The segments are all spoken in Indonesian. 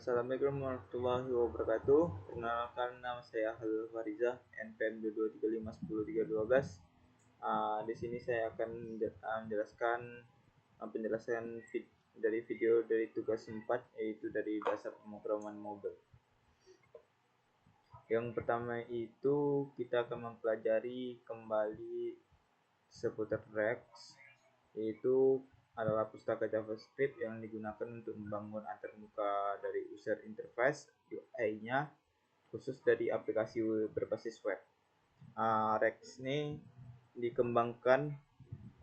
Assalamualaikum warahmatullahi wabarakatuh. Perkenalkan, nama saya Halil Fariza, NPM 22351013. Di sini saya akan menjelaskan penjelasan dari video dari tugas 4, yaitu dari dasar pemrograman mobil. Yang pertama itu kita akan mempelajari kembali seputar Rex, yaitu adalah pustaka JavaScript yang digunakan untuk membangun antarmuka dari user interface UI-nya khusus dari aplikasi berbasis web. Rex ini dikembangkan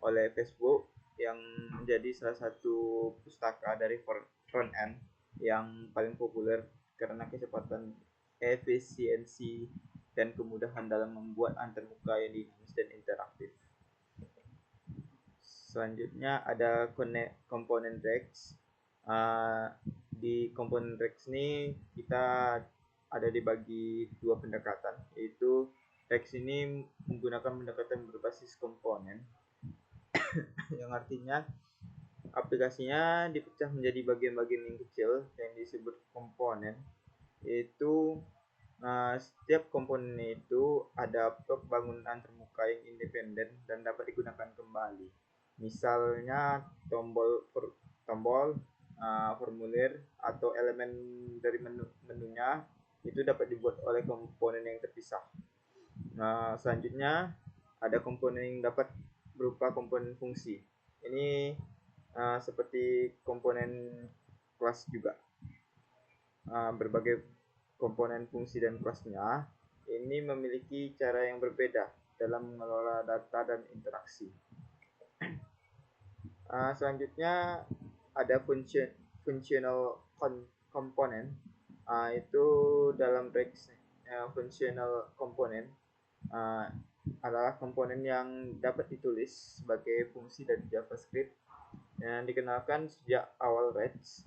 oleh Facebook yang menjadi salah satu pustaka dari front end yang paling populer karena kecepatan, efisiensi, dan kemudahan dalam membuat antarmuka yang dinamis dan interaktif. Selanjutnya ada komponen Rex. Di komponen Rex ini kita ada dibagi dua pendekatan, yaitu Rex ini menggunakan pendekatan berbasis komponen yang artinya aplikasinya dipecah menjadi bagian-bagian yang kecil yang disebut komponen, yaitu setiap komponen itu ada blok bangunan antarmuka yang independen dan dapat digunakan kembali. Misalnya tombol formulir atau elemen dari menunya itu dapat dibuat oleh komponen yang terpisah. Selanjutnya ada komponen yang dapat berupa komponen fungsi. Ini seperti komponen kelas juga. Berbagai komponen fungsi dan kelasnya ini memiliki cara yang berbeda dalam mengelola data dan interaksi. Selanjutnya ada functional component. Itu dalam Rex, functional component adalah komponen yang dapat ditulis sebagai fungsi dari JavaScript yang dikenalkan sejak awal Rex,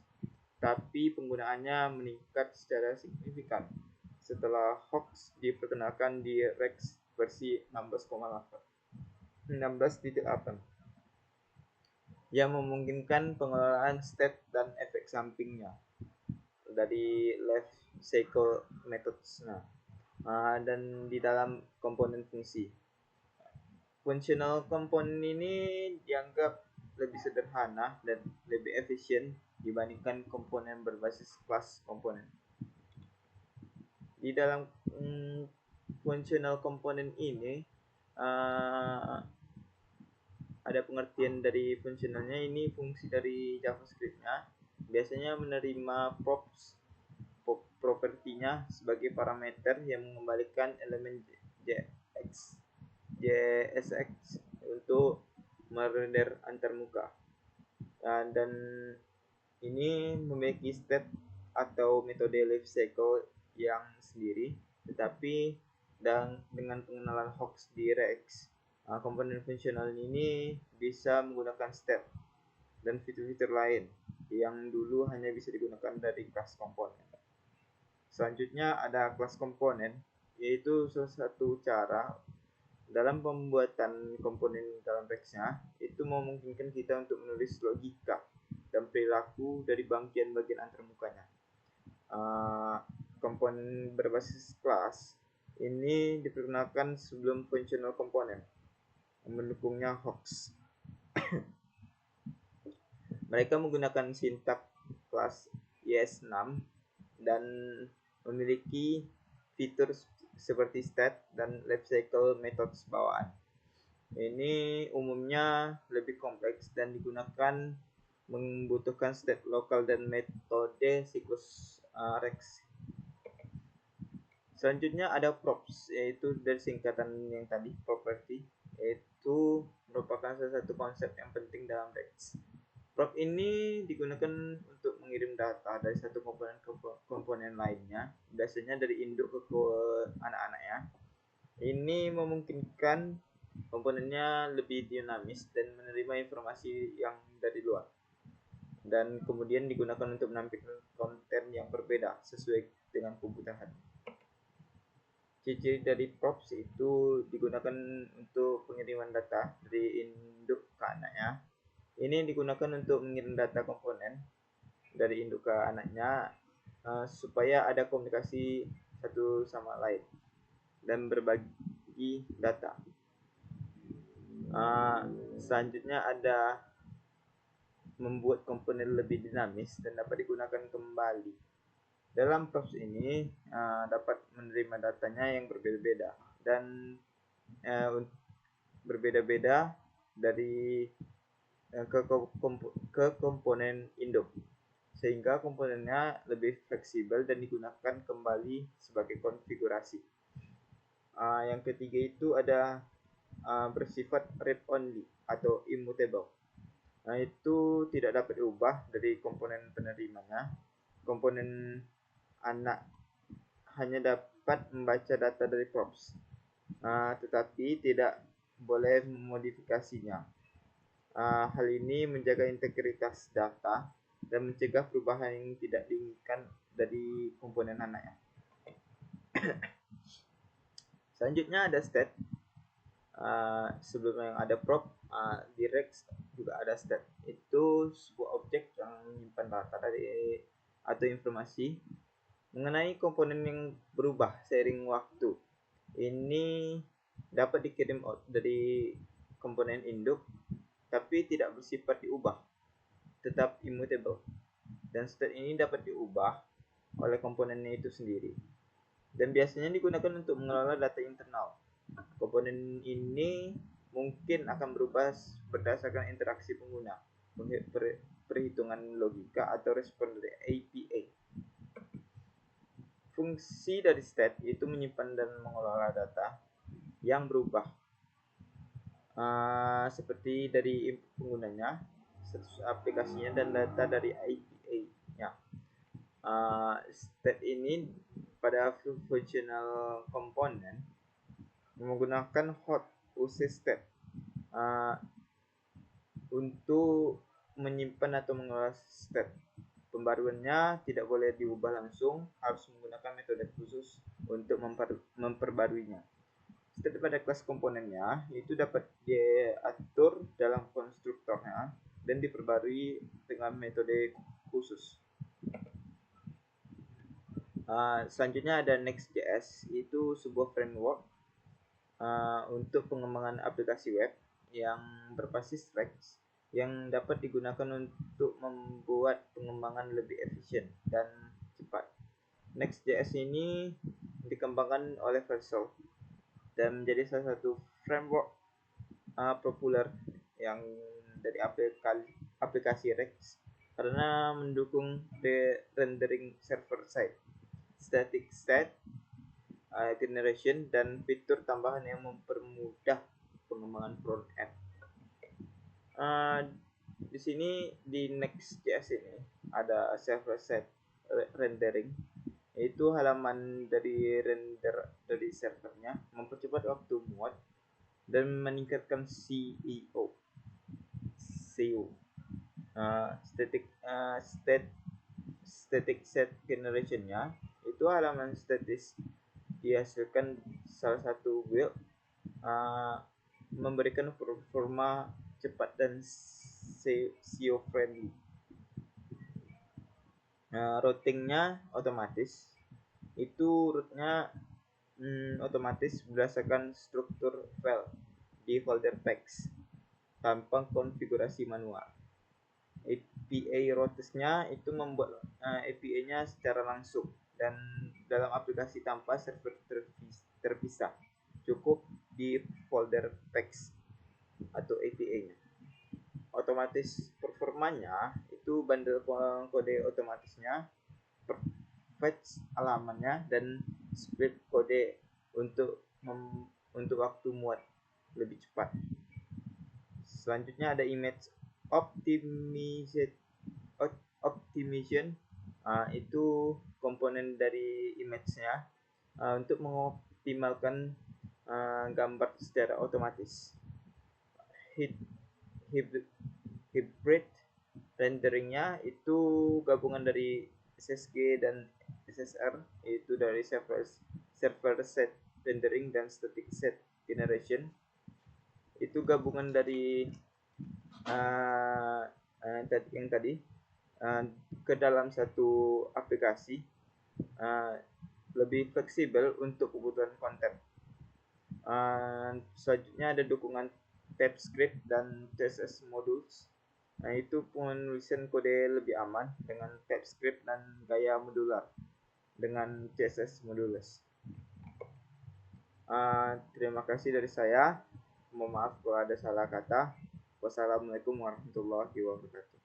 tapi penggunaannya meningkat secara signifikan setelah Hooks diperkenalkan di Rex versi 16.8 yang memungkinkan pengelolaan state dan efek sampingnya dari life cycle methods dan di dalam komponen fungsi. Functional component ini dianggap lebih sederhana dan lebih efisien dibandingkan komponen berbasis kelas komponen. Di dalam functional component ini ada pengertian dari fungsionalnya. Ini fungsi dari JavaScript-nya biasanya menerima propertinya sebagai parameter yang mengembalikan elemen JSX untuk merender antarmuka, dan ini memiliki state atau metode life cycle yang sendiri, tetapi dengan pengenalan Hooks di Rex, komponen fungsional ini bisa menggunakan state dan fitur-fitur lain yang dulu hanya bisa digunakan dari kelas komponen. Selanjutnya ada kelas komponen, yaitu salah satu cara dalam pembuatan komponen dalam Rex-nya itu memungkinkan kita untuk menulis logika dan perilaku dari bagian-bagian antarmukanya. Komponen berbasis kelas ini diperkenalkan sebelum functional komponen, mendukungnya Hooks. Mereka menggunakan sintak kelas ES6 dan memiliki fitur seperti state dan life cycle methods bawaan. Ini umumnya lebih kompleks dan digunakan membutuhkan state lokal dan metode siklus Rex. Selanjutnya ada props, yaitu dari singkatan yang tadi, property, yaitu merupakan salah satu konsep yang penting dalam Rex. Prop ini digunakan untuk mengirim data dari satu komponen ke komponen lainnya, biasanya dari induk ke anak-anaknya. Ini memungkinkan komponennya lebih dinamis dan menerima informasi yang dari luar, dan kemudian digunakan untuk menampilkan konten yang berbeda sesuai dengan kebutuhan. Ciri dari props itu digunakan untuk pengiriman data dari induk ke anaknya. Ini digunakan untuk mengirim data komponen dari induk ke anaknya supaya ada komunikasi satu sama lain dan berbagi data. Selanjutnya ada membuat komponen lebih dinamis dan dapat digunakan kembali. Dalam props ini dapat menerima datanya yang berbeda-beda dan berbeda-beda dari ke komponen induk, sehingga komponennya lebih fleksibel dan digunakan kembali sebagai konfigurasi. Yang ketiga itu ada bersifat read only atau immutable. Itu tidak dapat diubah dari komponen penerimanya. Komponen anak hanya dapat membaca data dari props, tetapi tidak boleh memodifikasinya. Hal ini menjaga integritas data dan mencegah perubahan yang tidak diinginkan dari komponen anaknya. Selanjutnya ada state. Sebelum yang ada prop, di Rex juga ada state. Itu sebuah objek yang menyimpan data dari atau informasi mengenai komponen yang berubah seiring waktu. Ini dapat dikirim dari komponen induk, tapi tidak bersifat diubah, tetap immutable. Dan state ini dapat diubah oleh komponennya itu sendiri. Dan biasanya digunakan untuk mengelola data internal. Komponen ini mungkin akan berubah berdasarkan interaksi pengguna, perhitungan logika, atau respon dari API. Fungsi dari state itu menyimpan dan mengelola data yang berubah, seperti dari input penggunanya, status aplikasinya, dan data dari API-nya. State ini pada functional component menggunakan hot uses state untuk menyimpan atau mengelola state. Pembaruannya tidak boleh diubah langsung, harus menggunakan metode khusus untuk memperbaruinya. State pada kelas komponennya itu dapat diatur dalam konstruktornya dan diperbarui dengan metode khusus. Selanjutnya ada Next.js, itu sebuah framework untuk pengembangan aplikasi web yang berbasis Rex yang dapat digunakan untuk membuat pengembangan lebih efisien dan cepat. Next.js ini dikembangkan oleh Vercel dan menjadi salah satu framework populer yang dari aplikasi Rex karena mendukung rendering server side, static state generation, dan fitur tambahan yang mempermudah pengembangan front end. Di sini di Next.js ini ada server side rendering, yaitu halaman dari render dari servernya, mempercepat waktu muat dan meningkatkan CEO. Static set generationnya itu halaman statis dihasilkan salah satu build, memberikan performa cepat dan SEO friendly. Routingnya otomatis, itu rootnya otomatis berdasarkan struktur file di folder text tanpa konfigurasi manual. API routesnya itu membuat API-nya secara langsung dan dalam aplikasi tanpa server terpisah, cukup di folder text atau API-nya. Otomatis performanya itu bundle kode otomatisnya, fetch halamannya, dan split kode untuk waktu muat lebih cepat. Selanjutnya ada image optimization. Itu komponen dari image-nya untuk mengoptimalkan gambar secara otomatis. Hybrid renderingnya itu gabungan dari SSG dan SSR, yaitu dari server set rendering dan static set generation. Itu gabungan dari yang tadi uh, ke dalam satu aplikasi uh, lebih fleksibel untuk kebutuhan konten. Selanjutnya ada dukungan TypeScript dan CSS modules. Nah, itu penulisan kode lebih aman dengan TypeScript dan gaya modular dengan CSS modules. Terima kasih dari saya. Mohon maaf kalau ada salah kata. Wassalamualaikum warahmatullahi wabarakatuh.